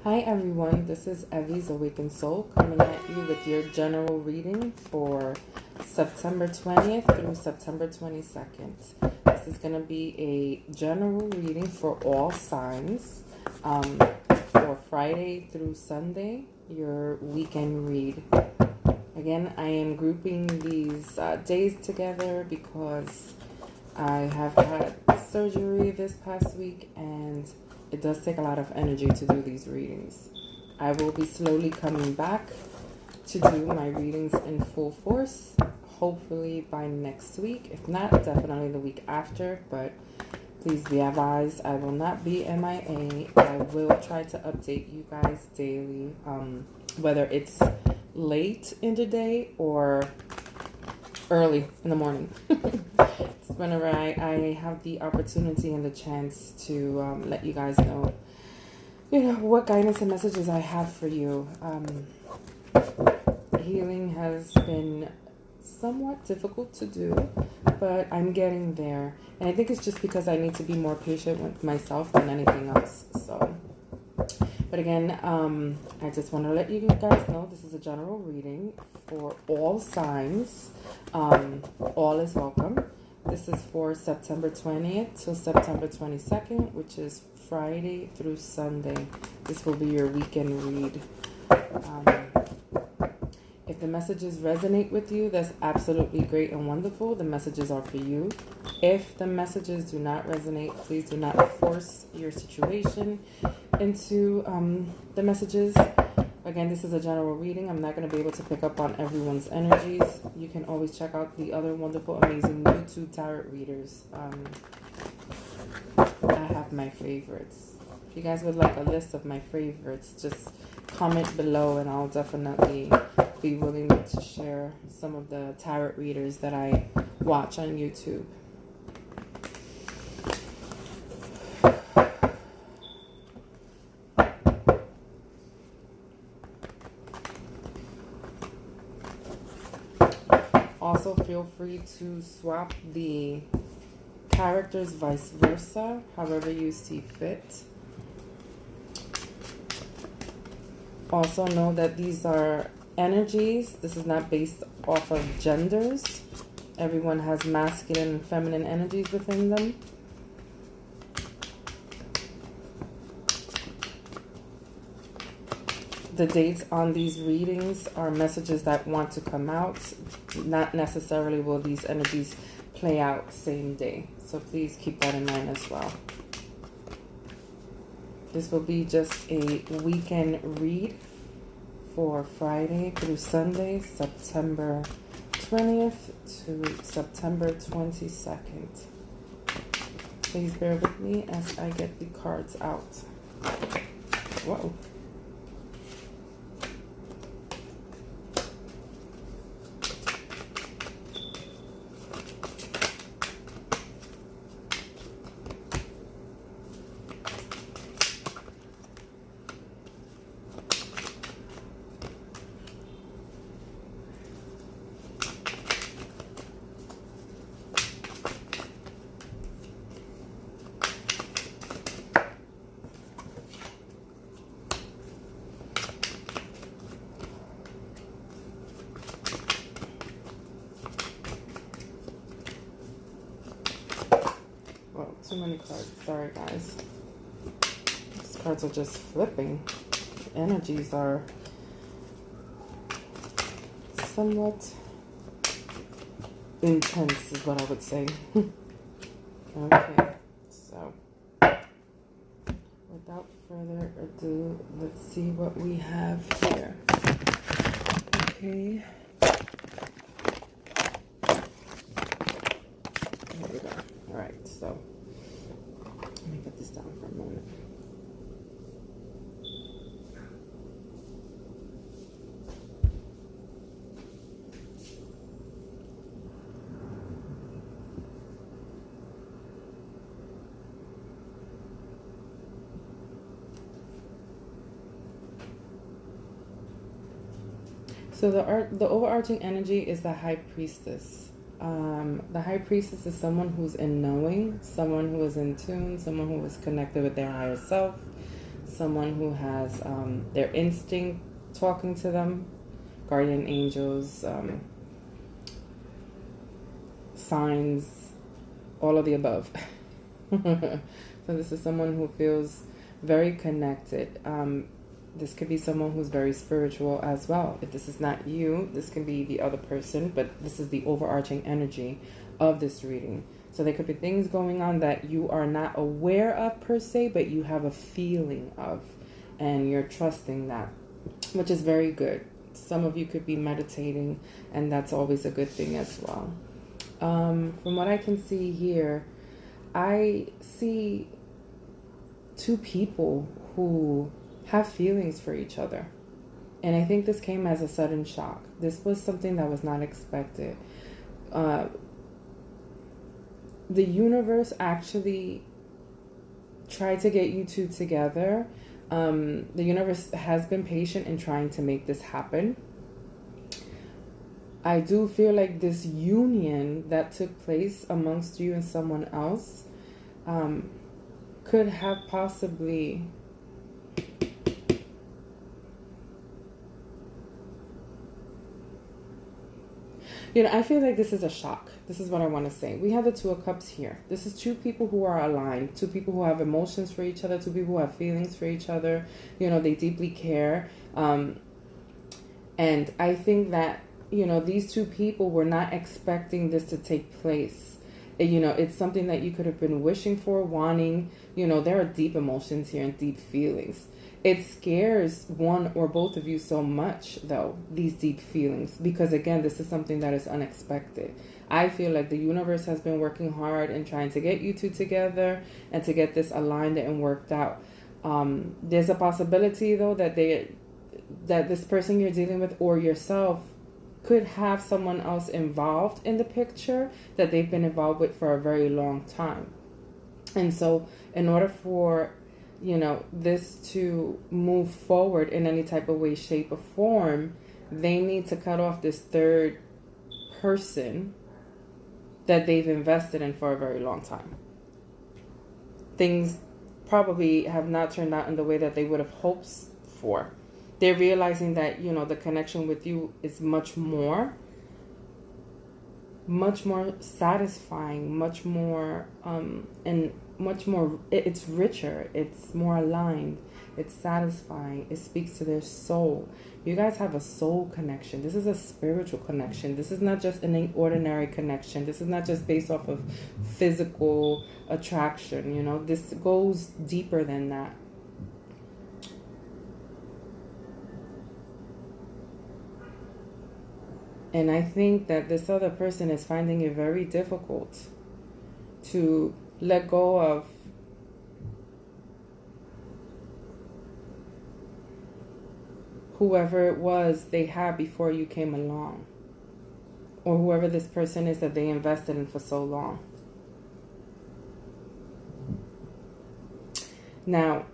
Hi everyone, this is Evie's Awakened Soul coming at you with your general reading for September 20th through September 22nd. This is going to be a general reading for all signs for Friday through Sunday, your weekend read. Again, I am grouping these days together because I have had surgery this past week and it does take a lot of energy to do these readings. I will be slowly coming back to do my readings in full force, hopefully by next week. If not, definitely the week after, but please be advised, I will not be MIA. I will try to update you guys daily, whether it's late in the day or early in the morning. Whenever I have the opportunity and the chance to let you guys know, what guidance and messages I have for you. Healing has been somewhat difficult to do, but I'm getting there. And I think it's just because I need to be more patient with myself than anything else. So, but again, I just want to let you guys know this is a general reading for all signs. All is welcome. This is for September 20th to September 22nd, which is Friday through Sunday. This will be your weekend read. If the messages resonate with you, that's absolutely great and wonderful. The messages are for you. If the messages do not resonate, please do not force your situation into the messages. Again, this is a general reading. I'm not going to be able to pick up on everyone's energies. You can always check out the other wonderful, amazing YouTube tarot readers. I have my favorites. If you guys would like a list of my favorites, just comment below and I'll definitely be willing to share some of the tarot readers that I watch on YouTube. Also, feel free to swap the characters vice versa, however you see fit. Also know that these are energies. This is not based off of genders. Everyone has masculine and feminine energies within them. The dates on these readings are messages that want to come out. Not necessarily will these energies play out same day. So please keep that in mind as well. This will be just a weekend read for Friday through Sunday, September 20th to September 22nd. Please bear with me as I get the cards out. Whoa. Too many cards. Sorry, guys. These cards are just flipping. The energies are somewhat intense, is what I would say. Okay, so without further ado, let's see what we have here. Okay. There we go. All right, so let me put this down for a moment. So the overarching energy is the High Priestess. The High Priestess is someone who's in knowing, someone who is in tune, someone who is connected with their higher self, someone who has their instinct talking to them, guardian angels, signs, all of the above. So this is someone who feels very connected. This could be someone who's very spiritual as well. If this is not you, this can be the other person, but this is the overarching energy of this reading. So there could be things going on that you are not aware of per se, but you have a feeling of, and you're trusting that, which is very good. Some of you could be meditating, and that's always a good thing as well. From what I can see here, I see two people who have feelings for each other. And I think this came as a sudden shock. This was something that was not expected. The universe actually tried to get you two together. The universe has been patient in trying to make this happen. I do feel like this union that took place amongst you and someone else could have possibly I feel like this is a shock. This is what I want to say. We have the Two of Cups here. This is two people who are aligned, two people who have emotions for each other, two people who have feelings for each other. They deeply care. And I think that, these two people were not expecting this to take place. It's something that you could have been wishing for, wanting. There are deep emotions here and deep feelings. It scares one or both of you so much, though, these deep feelings, because, again, this is something that is unexpected. I feel like the universe has been working hard in trying to get you two together and to get this aligned and worked out. There's a possibility, though, that this person you're dealing with or yourself could have someone else involved in the picture that they've been involved with for a very long time. And so in order for this to move forward in any type of way, shape, or form, they need to cut off this third person that they've invested in for a very long time. Things probably have not turned out in the way that they would have hoped for. They're realizing that, the connection with you is much more satisfying, much more, and much more, it's richer, it's more aligned, it's satisfying, it speaks to their soul. You guys have a soul connection. This is a spiritual connection. This is not just an ordinary connection. This is not just based off of physical attraction, this goes deeper than that. And I think that this other person is finding it very difficult to let go of whoever it was they had before you came along, or whoever this person is that they invested in for so long. Now,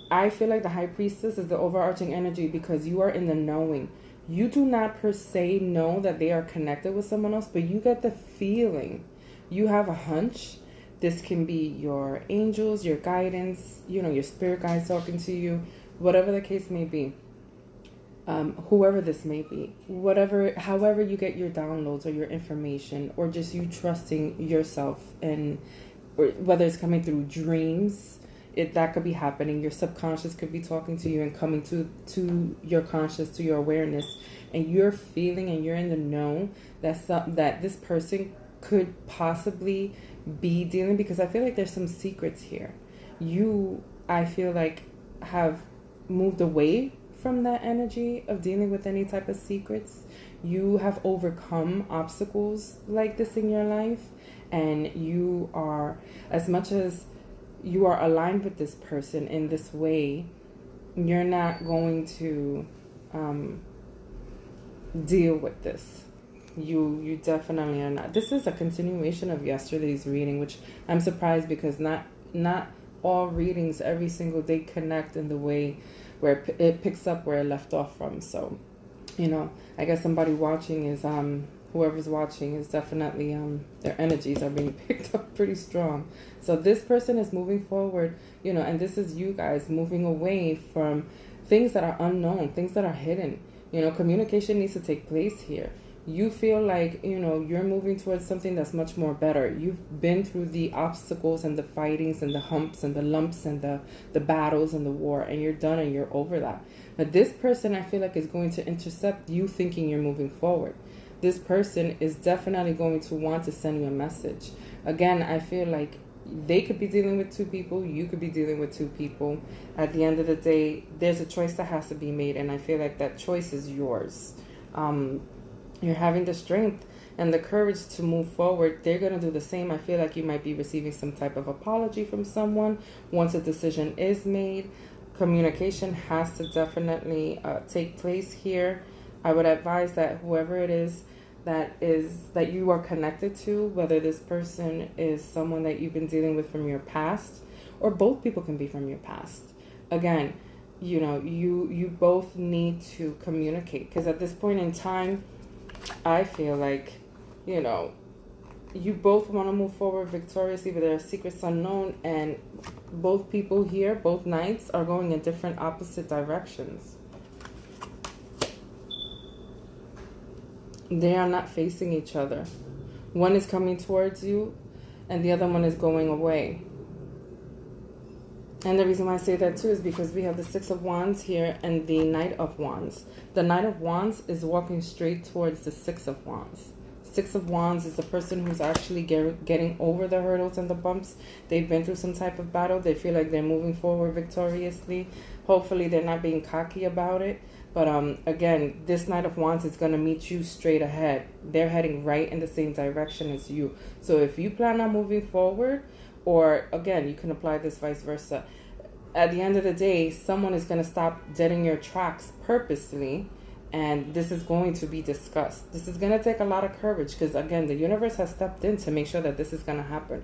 I feel like the High Priestess is the overarching energy because you are in the knowing. You do not per se know that they are connected with someone else, but you get the feeling. You have a hunch. This can be your angels, your guidance, your spirit guides talking to you, whatever the case may be. Whoever this may be, however you get your downloads or your information, or just you trusting yourself, and or whether it's coming through dreams, that could be happening. Your subconscious could be talking to you and coming to your conscious, to your awareness, and you're feeling and you're in the know that this person could possibly be dealing, because I feel like there's some secrets here. I feel like, have moved away from that energy of dealing with any type of secrets. You have overcome obstacles like this in your life, and you are, as much as you are aligned with this person in this way, you're not going to deal with this. You definitely are not. This is a continuation of yesterday's reading, which I'm surprised, because not all readings every single day connect in the way where it picks up where it left off from. So, I guess somebody watching is whoever's watching is definitely, their energies are being picked up pretty strong. So this person is moving forward, you know, and this is you guys moving away from things that are unknown, things that are hidden. You know, communication needs to take place here. You feel like, you know, you're moving towards something that's much more better. You've been through the obstacles and the fightings and the humps and the lumps and the battles and the war, and you're done and you're over that. But this person, I feel like, is going to intercept you thinking you're moving forward. This person is definitely going to want to send you a message. Again, I feel like they could be dealing with two people. You could be dealing with two people. At the end of the day, there's a choice that has to be made, and I feel like that choice is yours. You're having the strength and the courage to move forward. They're going to do the same. I feel like you might be receiving some type of apology from someone once a decision is made. Communication has to definitely take place here. I would advise that whoever it is that you are connected to, whether this person is someone that you've been dealing with from your past, or both people can be from your past. Again, you know, you both need to communicate, because at this point in time, I feel like, you know, you both want to move forward victoriously, but there are secrets unknown, and both people here, both knights, are going in different opposite directions. They are not facing each other. One is coming towards you, and the other one is going away. And the reason why I say that too is because we have the Six of Wands here and the Knight of Wands. The Knight of Wands is walking straight towards the Six of Wands. Six of Wands is the person who's actually getting over the hurdles and the bumps. They've been through some type of battle. They feel like they're moving forward victoriously. Hopefully they're not being cocky about it. But again, this Knight of Wands is going to meet you straight ahead. They're heading right in the same direction as you. So if you plan on moving forward, or again, you can apply this vice versa. At the end of the day, someone is going to stop dead in your tracks purposely, and this is going to be discussed. This is going to take a lot of courage, because again, the universe has stepped in to make sure that this is going to happen.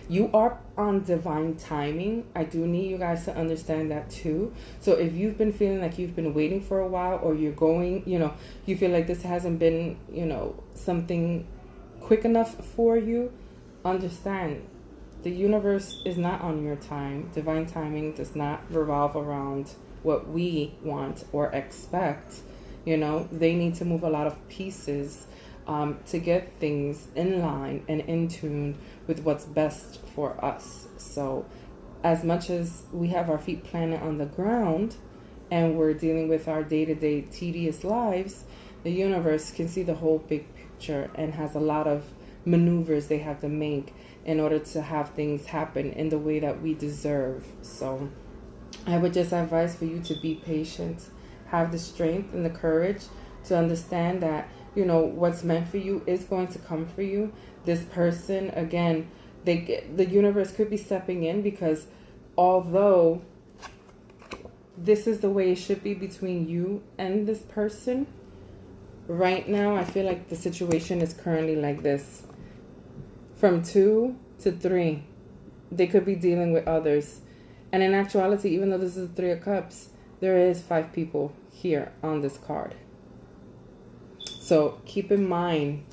You are on divine timing. I do need you guys to understand that too. So if you've been feeling like you've been waiting for a while, or you're going, you know, you feel like this hasn't been, you know, something quick enough for you, understand. The universe is not on your time. Divine timing does not revolve around what we want or expect. You know, they need to move a lot of pieces to get things in line and in tune with what's best for us. So as much as we have our feet planted on the ground and we're dealing with our day-to-day tedious lives, the universe can see the whole big picture and has a lot of maneuvers they have to make in order to have things happen in the way that we deserve. So I would just advise for you to be patient, have the strength and the courage to understand that, you know, what's meant for you is going to come for you. This person, again, the universe could be stepping in, because although this is the way it should be between you and this person, right now I feel like the situation is currently like this. From 2 to 3, they could be dealing with others. And in actuality, even though this is the 3 of Cups, there is 5 people here on this card. So keep in mind,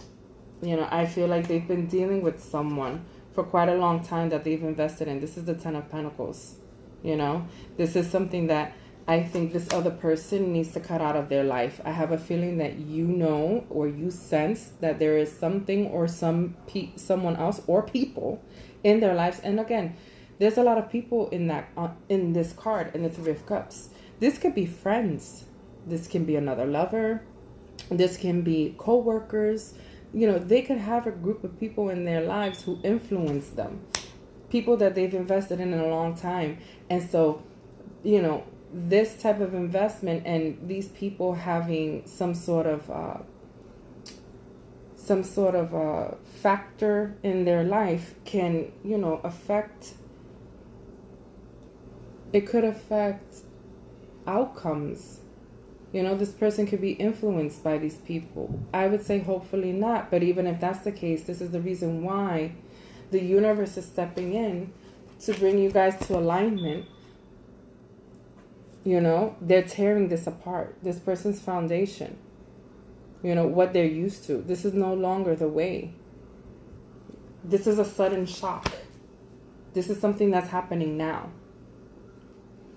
you know, I feel like they've been dealing with someone for quite a long time that they've invested in. This is the 10 of Pentacles. You know, this is something that I think this other person needs to cut out of their life. I have a feeling that you know, or you sense that there is something or someone else or people in their lives. And again, there's a lot of people in that in this card, in the 3 of Cups. This could be friends. This can be another lover. This can be co-workers. You know, they could have a group of people in their lives who influence them. People that they've invested in a long time. And so, you know, this type of investment and these people having some sort of factor in their life can, you know, it could affect outcomes. You know, this person could be influenced by these people. I would say hopefully not, but even if that's the case, this is the reason why the universe is stepping in to bring you guys to alignment. You know, they're tearing this apart, this person's foundation. what they're used to. This is no longer the way. This is a sudden shock. This is something that's happening now.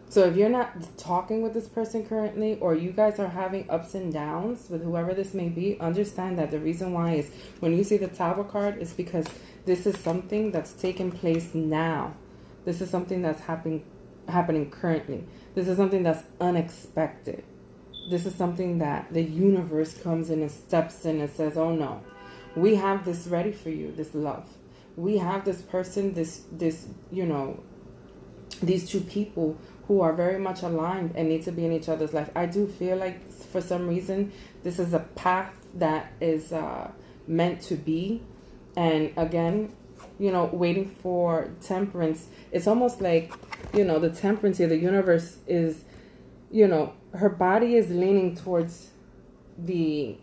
So if you're not talking with this person currently, or you guys are having ups and downs with whoever this may be, understand that the reason why is when you see the Tower card is because this is something that's taking place now. This is something that's happening currently. This is something that's unexpected. This is something that the universe comes in and steps in and says, oh no, we have this ready for you, this love. We have this person, these two people who are very much aligned and need to be in each other's life. I do feel like for some reason this is a path that is meant to be. And again, waiting for temperance. It's almost like, the temperance here, the universe is, her body is leaning towards the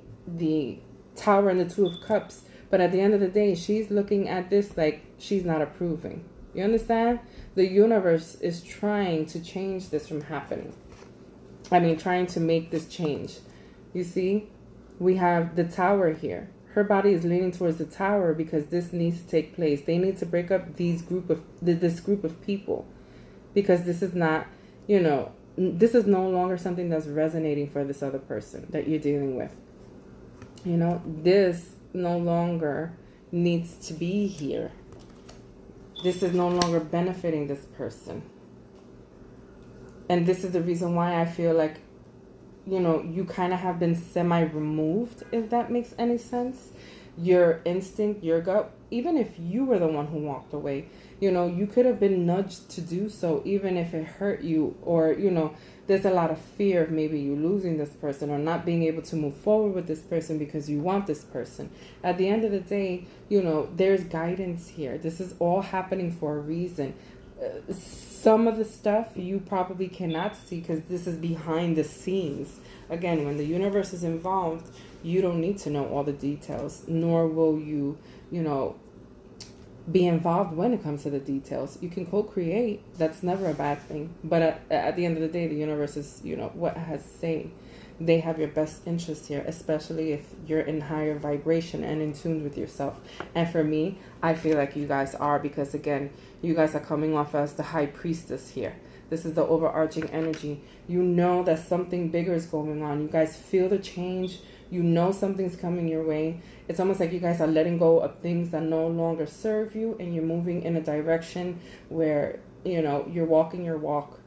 Tower and the Two of Cups. But at the end of the day, she's looking at this like she's not approving. You understand? The universe is trying to change this from happening. Trying to make this change. You see, we have the Tower here. Her body is leaning towards the Tower because this needs to take place. They need to break up this group of people, because this is not, this is no longer something that's resonating for this other person that you're dealing with. This no longer needs to be here. This is no longer benefiting this person. And this is the reason why I feel like, you kind of have been semi-removed, if that makes any sense. Your instinct, your gut, even if you were the one who walked away, you could have been nudged to do so, even if it hurt you, or, there's a lot of fear of maybe you losing this person or not being able to move forward with this person because you want this person. At the end of the day, there's guidance here. This is all happening for a reason. Some of the stuff you probably cannot see because this is behind the scenes. Again, when the universe is involved, you don't need to know all the details, nor will you, be involved when it comes to the details. You can co-create. That's never a bad thing. But at the end of the day, the universe is, what has say. They have your best interest here, especially if you're in higher vibration and in tune with yourself. And for me, I feel like you guys are, because again, you guys are coming off as the high priestess here. This is the overarching energy. You know that something bigger is going on. You guys feel the change. You know something's coming your way. It's almost like you guys are letting go of things that no longer serve you, and you're moving in a direction where, you're walking your walk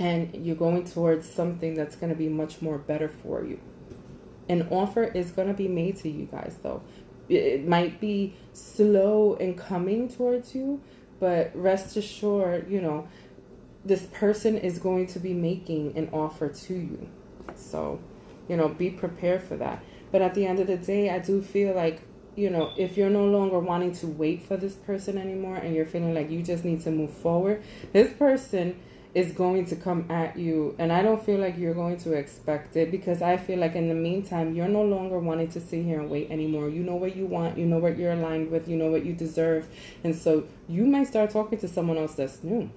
and you're going towards something that's going to be much more better for you. An offer is going to be made to you guys, though. It might be slow in coming towards you, but rest assured, this person is going to be making an offer to you. So, be prepared for that. But at the end of the day, I do feel like, if you're no longer wanting to wait for this person anymore and you're feeling like you just need to move forward, this person is going to come at you. And I don't feel like you're going to expect it, because I feel like in the meantime, you're no longer wanting to sit here and wait anymore. You know what you want. You know what you're aligned with. You know what you deserve. And so you might start talking to someone else that's new.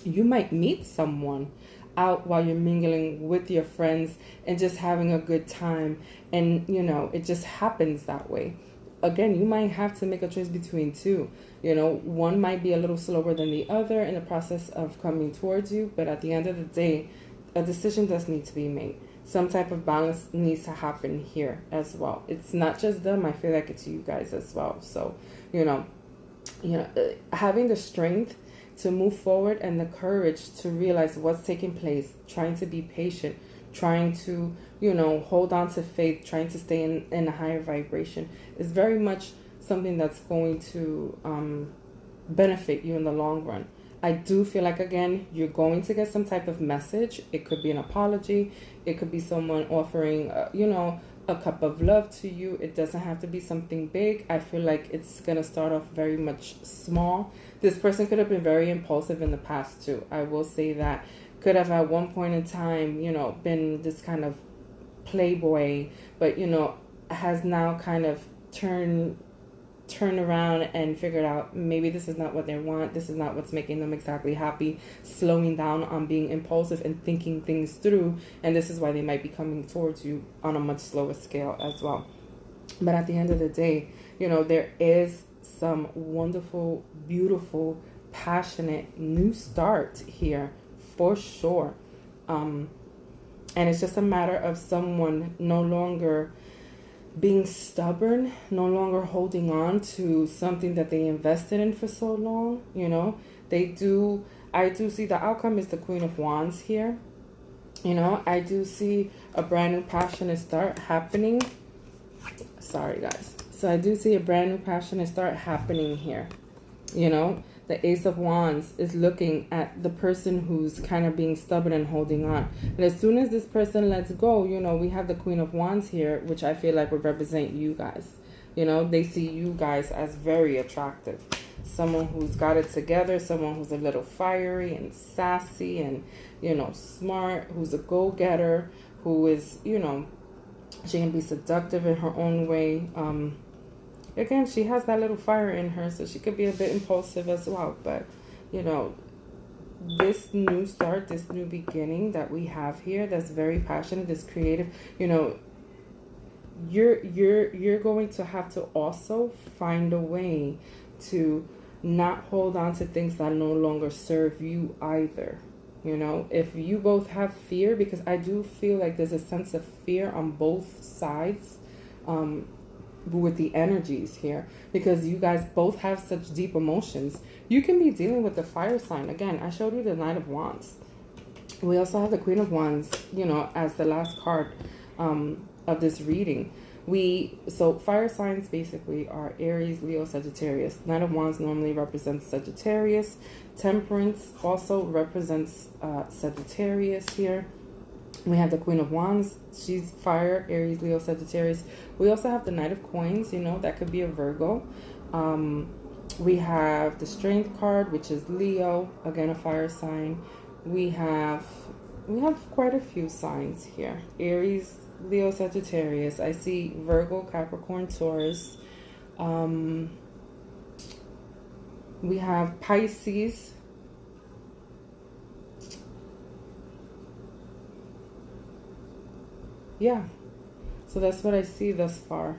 You might meet someone out while you're mingling with your friends and just having a good time, and it just happens that way. Again, you might have to make a choice between two. One might be a little slower than the other in the process of coming towards you, but at the end of the day, a decision does need to be made. Some type of balance needs to happen here as well. It's not just them. I feel like it's you guys as well. So having the strength to move forward and the courage to realize what's taking place, trying to be patient, trying to, hold on to faith, trying to stay in a higher vibration is very much something that's going to benefit you in the long run. I do feel like, again, you're going to get some type of message. It could be an apology. It could be someone offering, a cup of love to you. It doesn't have to be something big. I feel like it's going to start off very much small. This person could have been very impulsive in the past too. I will say that. Could have at one point in time, been this kind of playboy, but, has now kind of turned turned around and figured out maybe this is not what they want, this is not what's making them exactly happy, slowing down on being impulsive and thinking things through, and this is why they might be coming towards you on a much slower scale as well. But at the end of the day, you know, there is some wonderful, beautiful, passionate new start here for sure. And it's just a matter of someone no longer being stubborn, no longer holding on to something that they invested in for so long. You know, I do see the outcome is the Queen of Wands here. You know, I do see a brand new passionate start happening. Sorry, guys. So I do see a brand new passionate start happening here. You know, the Ace of Wands is looking at the person who's kind of being stubborn and holding on. And as soon as this person lets go, you know, we have the Queen of Wands here, which I feel like would represent you guys. You know, they see you guys as very attractive. Someone who's got it together, someone who's a little fiery and sassy and, you know, smart, who's a go-getter, who is, you know, she can be seductive in her own way. Again, she has that little fire in her, so she could be a bit impulsive as well. But, you know, this new start, this new beginning that we have here, that's very passionate, this creative, you know, you're going to have to also find a way to not hold on to things that no longer serve you either. You know, if you both have fear, because I do feel like there's a sense of fear on both sides, with the energies here, because you guys both have such deep emotions. You can be dealing with the fire sign. Again, I showed you the Knight of Wands. We also have the Queen of Wands, you know, as the last card of this reading. So fire signs basically are Aries, Leo, Sagittarius. Knight of Wands normally represents Sagittarius. Temperance also represents Sagittarius here. We have the Queen of Wands. She's fire, Aries, Leo, Sagittarius. We also have the Knight of Coins. You know, that could be a Virgo. We have the Strength card, which is Leo, again a fire sign. We have quite a few signs here. Aries, Leo, Sagittarius. I see Virgo, Capricorn, Taurus. We have Pisces. Yeah, so that's what I see thus far.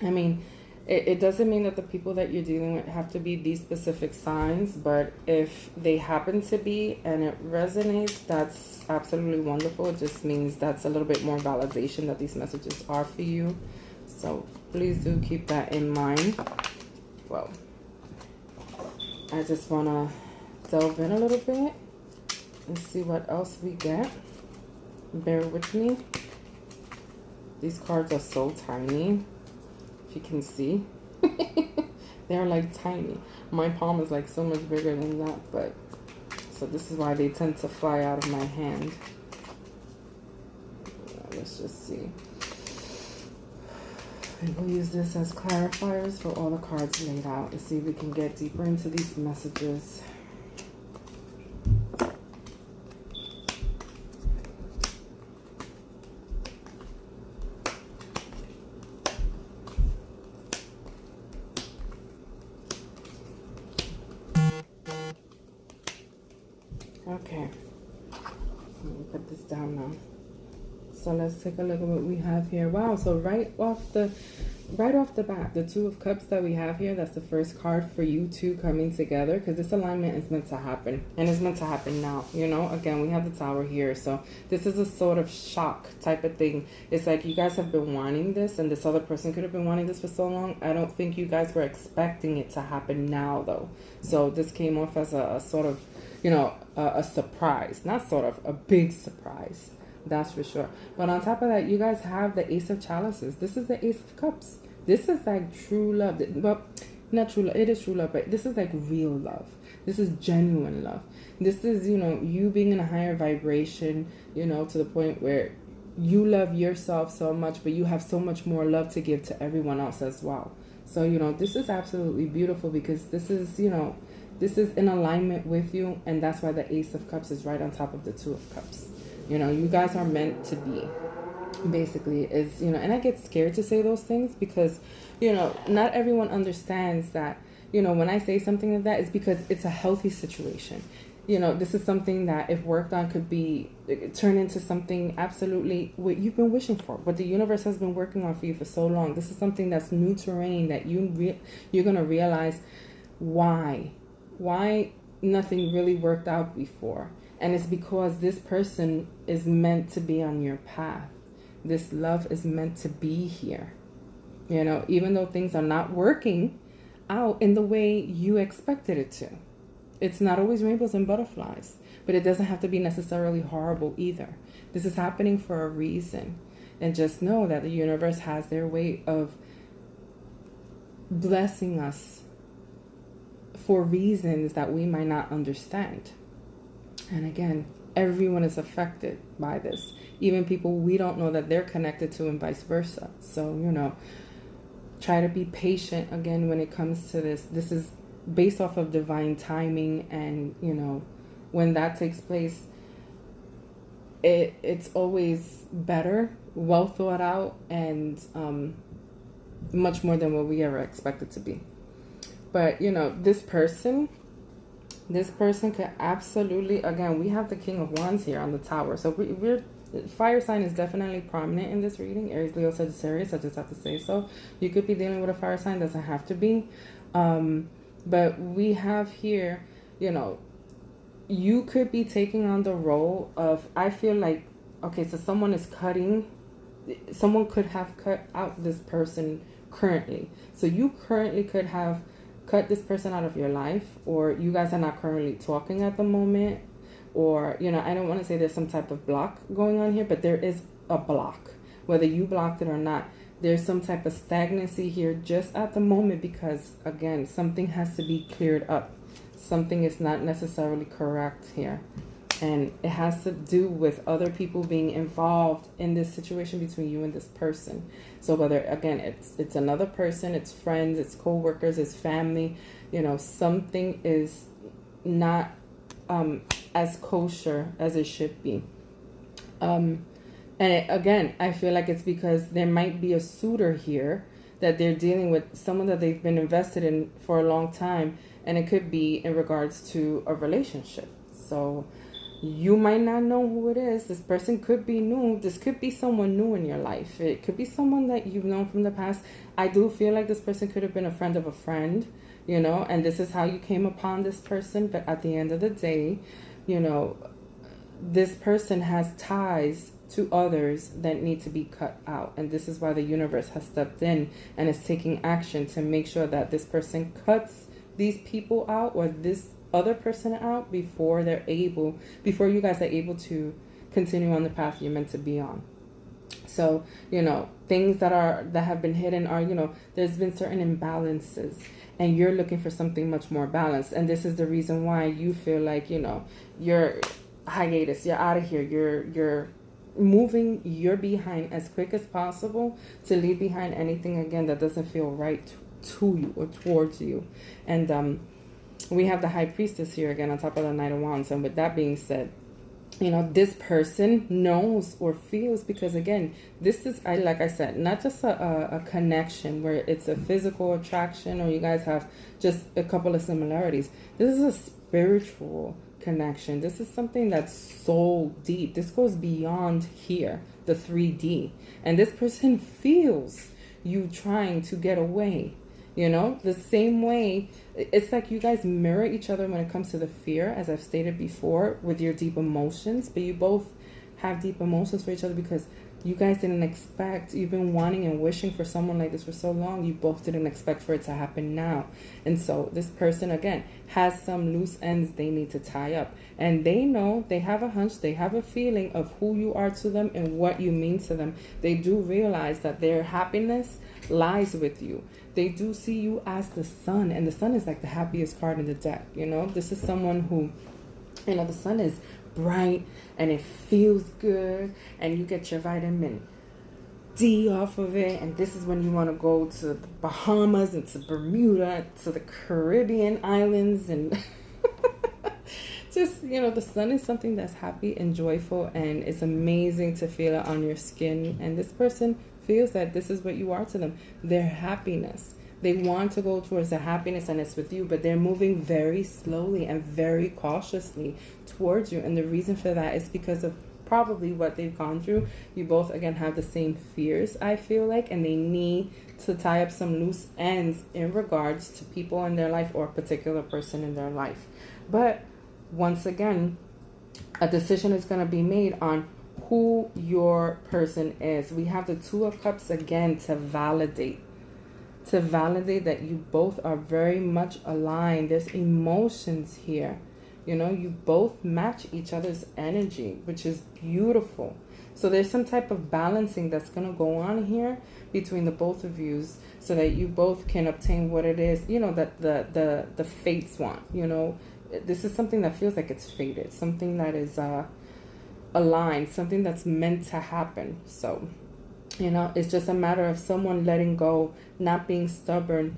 I mean, it doesn't mean that the people that you're dealing with have to be these specific signs, but if they happen to be and it resonates, that's absolutely wonderful. It just means that's a little bit more validation that these messages are for you. So please do keep that in mind. Well, I just want to delve in a little bit and see what else we get. Bear with me. These cards are so tiny, if you can see. They're like tiny. My palm is like so much bigger than that, but so this is why they tend to fly out of my hand. Let's just see. We'll use this as clarifiers for all the cards laid out. Let's see if we can get deeper into these messages. Okay, let me put this down now. So let's take a look at what we have here. Wow, so right off the bat, the Two of Cups that we have here, that's the first card for you two coming together, because this alignment is meant to happen, and it's meant to happen now. You know, again, we have the Tower here, so this is a sort of shock type of thing. It's like you guys have been wanting this, and this other person could have been wanting this for so long. I don't think you guys were expecting it to happen now, though. So this came off as a sort of, you know, a surprise. Not sort of, a big surprise. That's for sure. But on top of that, you guys have the Ace of Chalices. This is the Ace of Cups. This is like true love. Well, not true love. It is true love, but this is like real love. This is genuine love. This is, you know, you being in a higher vibration, you know, to the point where you love yourself so much, but you have so much more love to give to everyone else as well. So, you know, this is absolutely beautiful, because this is, you know, this is in alignment with you, and that's why the Ace of Cups is right on top of the Two of Cups. You know, you guys are meant to be. basically is, and I get scared to say those things because, not everyone understands that, when I say something like that, it's because it's a healthy situation. This is something that if worked on could be turned into something absolutely what you've been wishing for, what the universe has been working on for you for so long. This is something that's new terrain that you're going to realize why nothing really worked out before. And it's because this person is meant to be on your path. This love is meant to be here. Even though things are not working out in the way you expected it to. It's not always rainbows and butterflies, but it doesn't have to be necessarily horrible either. This is happening for a reason. And just know that the universe has their way of blessing us for reasons that we might not understand. And again, everyone is affected by this. Even people we don't know that they're connected to, and vice versa. So, try to be patient again when it comes to this. This is based off of divine timing, and when that takes place, it's always better, well thought out, and much more than what we ever expected to be. But this person could absolutely, again, we have the King of Wands here on the Tower, so we're fire sign is definitely prominent in this reading. Aries, Leo, Sagittarius, I just have to say so. You could be dealing with a fire sign, doesn't have to be. But we have here, you could be taking on the role of, I feel like, okay, so someone could have cut out this person currently. So you currently could have cut this person out of your life, or you guys are not currently talking at the moment, or, I don't want to say there's some type of block going on here, but there is a block, whether you blocked it or not. There's some type of stagnancy here just at the moment because, again, something has to be cleared up. Something is not necessarily correct here. And it has to do with other people being involved in this situation between you and this person. So whether, again, it's another person, it's friends, it's co-workers, it's family, something is not as kosher as it should be. And again, I feel like it's because there might be a suitor here that they're dealing with, someone that they've been invested in for a long time, and it could be in regards to a relationship. So you might not know who it is. This person could be new. This could be someone new in your life. It could be someone that you've known from the past. I do feel like this person could have been a friend of a friend, and this is how you came upon this person. But at the end of the day, this person has ties to others that need to be cut out. And this is why the universe has stepped in and is taking action to make sure that this person cuts these people out, or this other person out, before you guys are able to continue on the path you're meant to be on. So, things that have been hidden are, there's been certain imbalances, and you're looking for something much more balanced. And this is the reason why you feel like, you're hiatus, you're out of here, you're moving your behind as quick as possible to leave behind anything, again, that doesn't feel right to you or towards you. And we have the High Priestess here again on top of the Knight of Wands. And with that being said, this person knows or feels, because again, this is, like I said, not just a connection where it's a physical attraction or you guys have just a couple of similarities. This is a spiritual connection. This is something that's so deep. This goes beyond here, the 3D. And this person feels you trying to get away. The same way, it's like you guys mirror each other when it comes to the fear, as I've stated before, with your deep emotions. But you both have deep emotions for each other because you guys didn't expect, you've been wanting and wishing for someone like this for so long. You both didn't expect for it to happen now. And so this person, again, has some loose ends they need to tie up. And they know, they have a hunch, they have a feeling of who you are to them and what you mean to them. They do realize that their happiness lies with you. They do see you as the sun, and the sun is like the happiest card in the deck. This is someone who, the sun is bright and it feels good, and you get your vitamin D off of it, and this is when you want to go to the Bahamas and to Bermuda, to the Caribbean islands, and Just, the sun is something that's happy and joyful, and it's amazing to feel it on your skin. And this person feels that this is what you are to them, their happiness. They want to go towards the happiness, and it's with you, but they're moving very slowly and very cautiously towards you. And the reason for that is because of probably what they've gone through. You both, again, have the same fears, I feel like, and they need to tie up some loose ends in regards to people in their life or a particular person in their life. But once again, a decision is going to be made on who your person is. We have the Two of Cups again to validate that you both are very much aligned. There's emotions here. You both match each other's energy, which is beautiful. So there's some type of balancing that's going to go on here between the both of you, so that you both can obtain what it is, that the fates want. This is something that feels like it's fated, something that is aligned, something that's meant to happen. So, it's just a matter of someone letting go, not being stubborn,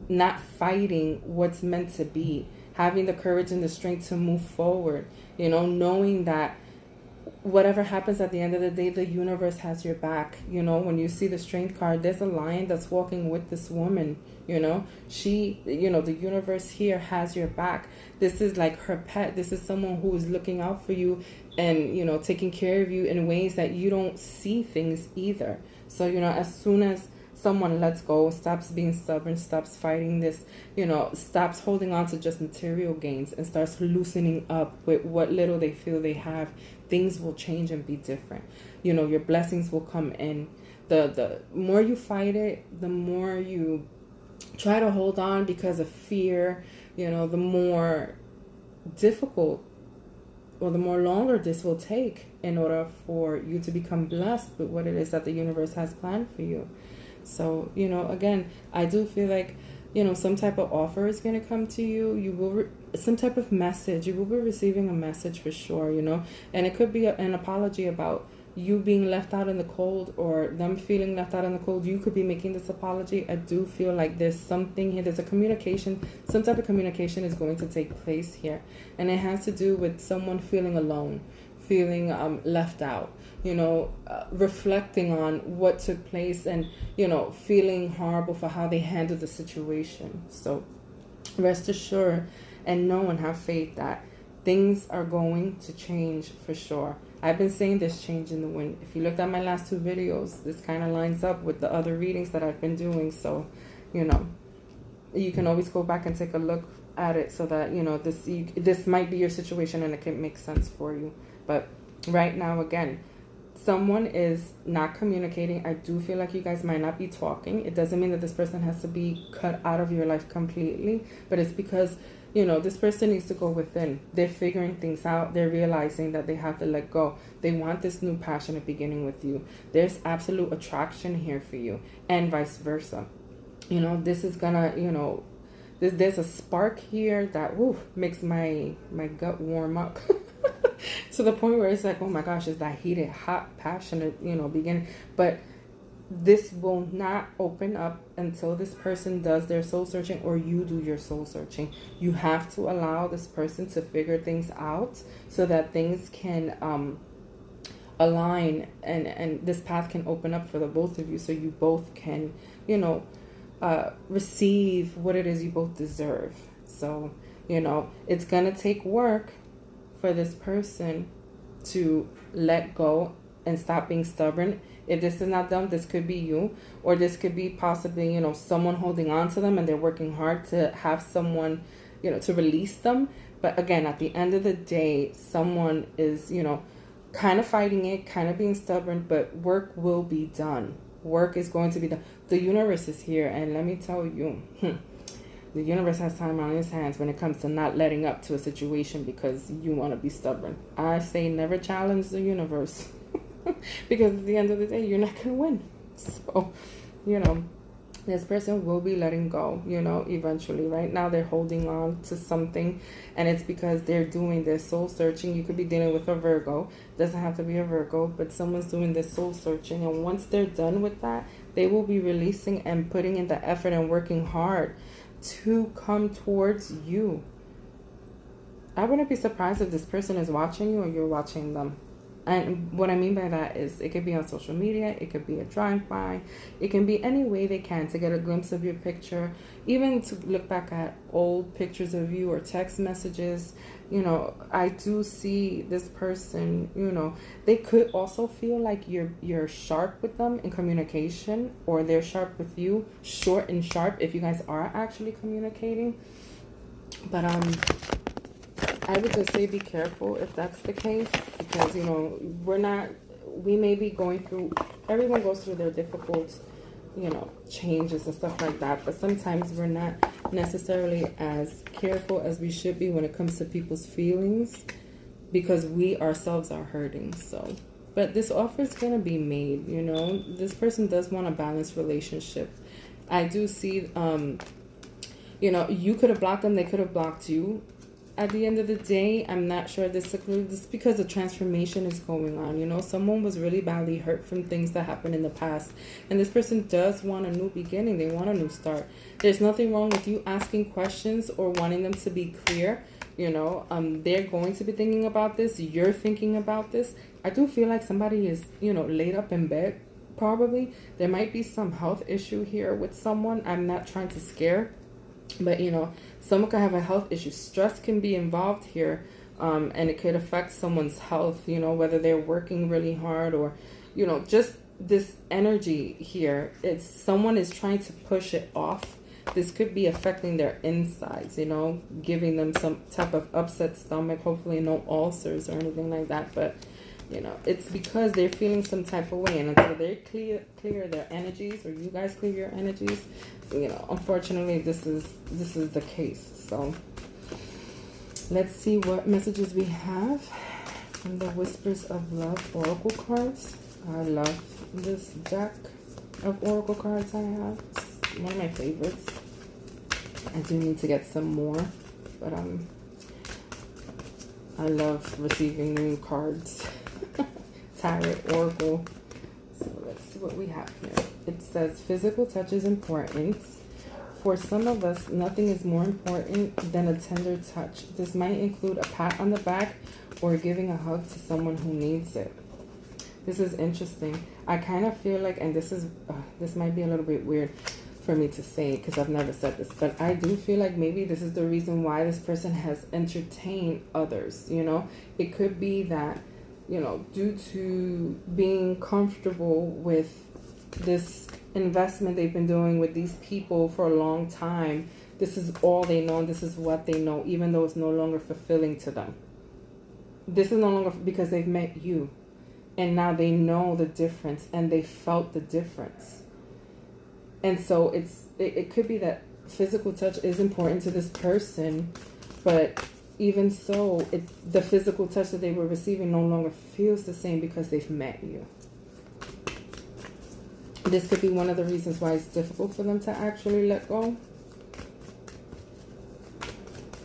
not fighting what's meant to be, having the courage and the strength to move forward, knowing that whatever happens at the end of the day, the universe has your back. When you see the Strength card, there's a lion that's walking with this woman. She, the universe here has your back. This is like her pet. This is someone who is looking out for you and, taking care of you in ways that you don't see things either. So, as soon as someone lets go, stops being stubborn, stops fighting this, stops holding on to just material gains and starts loosening up with what little they feel they have, things will change and be different. Your blessings will come in. The more you fight it, the more you try to hold on because of fear, the more difficult, or the more longer this will take in order for you to become blessed with what it is that the universe has planned for you. So, again, I do feel like, some type of offer is going to come to you. You will, some type of message. You will be receiving a message for sure, And it could be an apology about you being left out in the cold, or them feeling left out in the cold. You could be making this apology. I do feel like there's something here. There's a communication. Some type of communication is going to take place here. And it has to do with someone feeling alone, feeling left out. Reflecting on what took place and, feeling horrible for how they handled the situation. So rest assured and know and have faith that things are going to change for sure. I've been saying there's change in the wind. If you looked at my last two videos, this kind of lines up with the other readings that I've been doing. So, you can always go back and take a look at it so that, this might be your situation and it can make sense for you. But right now, again, someone is not communicating. I do feel like you guys might not be talking. It doesn't mean that this person has to be cut out of your life completely, but it's because, this person needs to go within. They're figuring things out. They're realizing that they have to let go. They want this new passionate beginning with you. There's absolute attraction here for you, and vice versa. This is gonna, there's a spark here that makes my gut warm up. To the point where it's like, oh my gosh, is that heated, hot, passionate, beginning. But this will not open up until this person does their soul searching, or you do your soul searching. You have to allow this person to figure things out so that things can align and this path can open up for the both of you, so you both can, receive what it is you both deserve. So, it's going to take work for this person to let go and stop being stubborn. If this is not them, this could be you, or this could be possibly, someone holding on to them and they're working hard to have someone, to release them. But again, at the end of the day, someone is, kind of fighting it, kind of being stubborn, but work will be done. Work is going to be done. The universe is here, and let me tell you, the universe has time on its hands when it comes to not letting up to a situation because you want to be stubborn. I say never challenge the universe because at the end of the day, you're not going to win. So, this person will be letting go, eventually. Right now, they're holding on to something, and it's because they're doing their soul searching. You could be dealing with a Virgo. It doesn't have to be a Virgo, but someone's doing their soul searching. And once they're done with that, they will be releasing and putting in the effort and working hard to come towards you. I wouldn't be surprised if this person is watching you or you're watching them. And what I mean by that is it could be on social media, it could be a drive-by, it can be any way they can to get a glimpse of your picture, even to look back at old pictures of you or text messages. You know, I do see this person, you know, they could also feel like you're sharp with them in communication, or they're sharp with you, short and sharp if you guys are actually communicating. But I would just say be careful if that's the case, because, you know, we may be going through, everyone goes through their difficult, you know, changes and stuff like that, but sometimes we're not necessarily as careful as we should be when it comes to people's feelings, because we ourselves are hurting. So, but this offer is going to be made, you know, this person does want a balanced relationship. I do see, you know, you could have blocked them, they could have blocked you. At the end of the day, I'm not sure this is because the transformation is going on. You know, someone was really badly hurt from things that happened in the past. And this person does want a new beginning. They want a new start. There's nothing wrong with you asking questions or wanting them to be clear. You know, they're going to be thinking about this. You're thinking about this. I do feel like somebody is, you know, laid up in bed, probably. There might be some health issue here with someone. I'm not trying to scare, but, you know, someone could have a health issue. Stress can be involved here, and it could affect someone's health, you know, whether they're working really hard or, you know, just this energy here. It's someone is trying to push it off. This could be affecting their insides, you know, giving them some type of upset stomach, hopefully no ulcers or anything like that. But, you know, it's because they're feeling some type of way, and until they clear their energies, or you guys clear your energies, you know, unfortunately, this is the case. So let's see what messages we have from the Whispers of Love Oracle cards. I love this deck of Oracle cards I have. It's one of my favorites. I do need to get some more, but I love receiving new cards. Tarot, Oracle. So let's see what we have here. It says physical touch is important. For some of us, nothing is more important than a tender touch. This might include a pat on the back or giving a hug to someone who needs it. This is interesting. I kind of feel like, and this might be a little bit weird for me to say because I've never said this, but I do feel like maybe this is the reason why this person has entertained others. You know, it could be that, you know, due to being comfortable with this investment they've been doing with these people for a long time, this is all they know, and this is what they know, even though it's no longer fulfilling to them. This is no longer because they've met you, and now they know the difference, and they felt the difference. And so it could be that physical touch is important to this person, but even so, the physical touch that they were receiving no longer feels the same because they've met you. This could be one of the reasons why it's difficult for them to actually let go.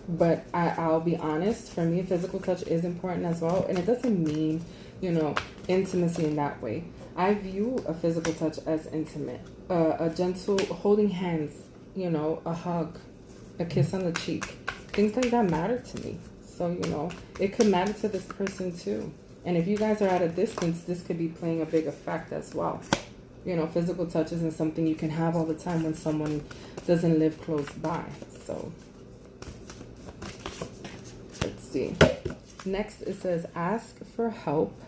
But I'll be honest, for me, physical touch is important as well. And it doesn't mean, you know, intimacy in that way. I view a physical touch as intimate. A gentle holding hands, you know, a hug, a kiss on the cheek. Things like that matter to me. So, you know, it could matter to this person too. And if you guys are at a distance, this could be playing a big effect as well. You know, physical touch isn't something you can have all the time when someone doesn't live close by. So, let's see. Next, it says, ask for help.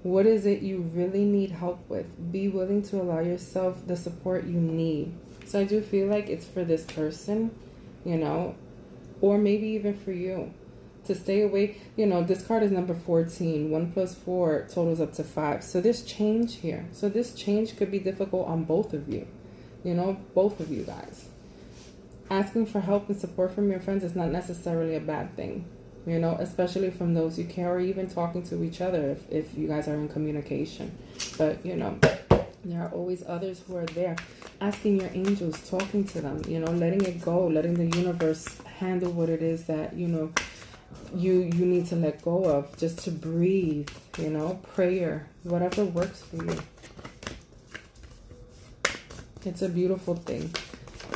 What is it you really need help with? Be willing to allow yourself the support you need. So I do feel like it's for this person, you know, or maybe even for you to stay away. You know, this card is number 14. 1 plus 4 totals up to 5. So there's change here. So this change could be difficult on both of you, you know, both of you guys. Asking for help and support from your friends is not necessarily a bad thing, you know, especially from those you care, or even talking to each other if you guys are in communication. But, you know, there are always others who are there. Asking your angels, talking to them, you know, letting it go, letting the universe handle what it is that, you know, you need to let go of, just to breathe, you know, prayer, whatever works for you. It's a beautiful thing.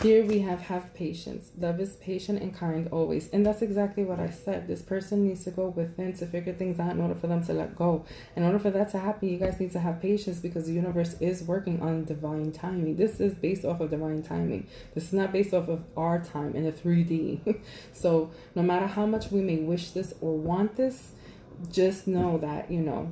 Here we have patience. Love is patient and kind always. And that's exactly what I said. This person needs to go within to figure things out in order for them to let go. In order for that to happen, you guys need to have patience because the universe is working on divine timing. This is based off of divine timing. This is not based off of our time in the 3D. So no matter how much we may wish this or want this, just know that, you know,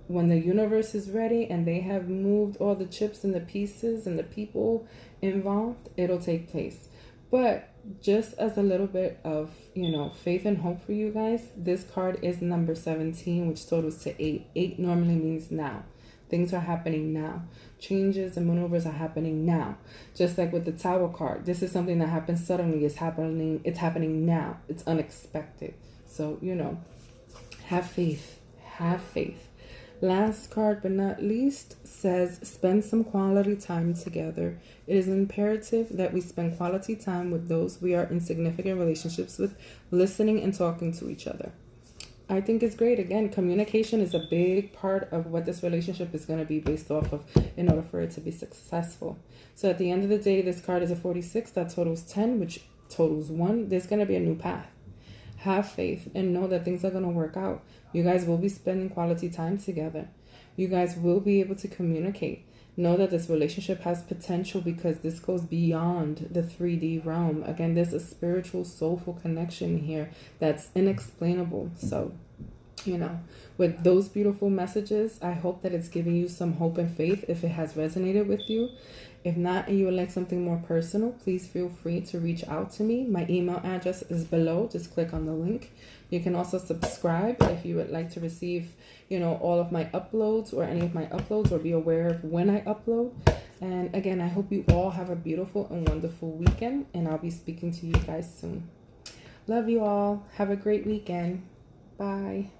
when the universe is ready and they have moved all the chips and the pieces and the people involved, it'll take place. But just as a little bit of, you know, faith and hope for you guys, this card is number 17, which totals to 8. 8 normally means now. Things are happening now. Changes and maneuvers are happening now. Just like with the Tower card, this is something that happens suddenly. It's happening now. It's unexpected. So, you know, have faith. Have faith. Last card but not least says spend some quality time together. It is imperative that we spend quality time with those we are in significant relationships with, listening and talking to each other. I think it's great. Again, communication is a big part of what this relationship is going to be based off of in order for it to be successful. So at the end of the day, this card is a 46 that totals 10, which totals 1. There's going to be a new path. Have faith and know that things are going to work out. You guys will be spending quality time together. You guys will be able to communicate. Know that this relationship has potential because this goes beyond the 3D realm. Again, there's a spiritual, soulful connection here that's inexplainable. So, you know, with those beautiful messages, I hope that it's giving you some hope and faith if it has resonated with you. If not, and you would like something more personal, please feel free to reach out to me. My email address is below. Just click on the link. You can also subscribe if you would like to receive, you know, all of my uploads or any of my uploads or be aware of when I upload. And again, I hope you all have a beautiful and wonderful weekend, and I'll be speaking to you guys soon. Love you all. Have a great weekend. Bye.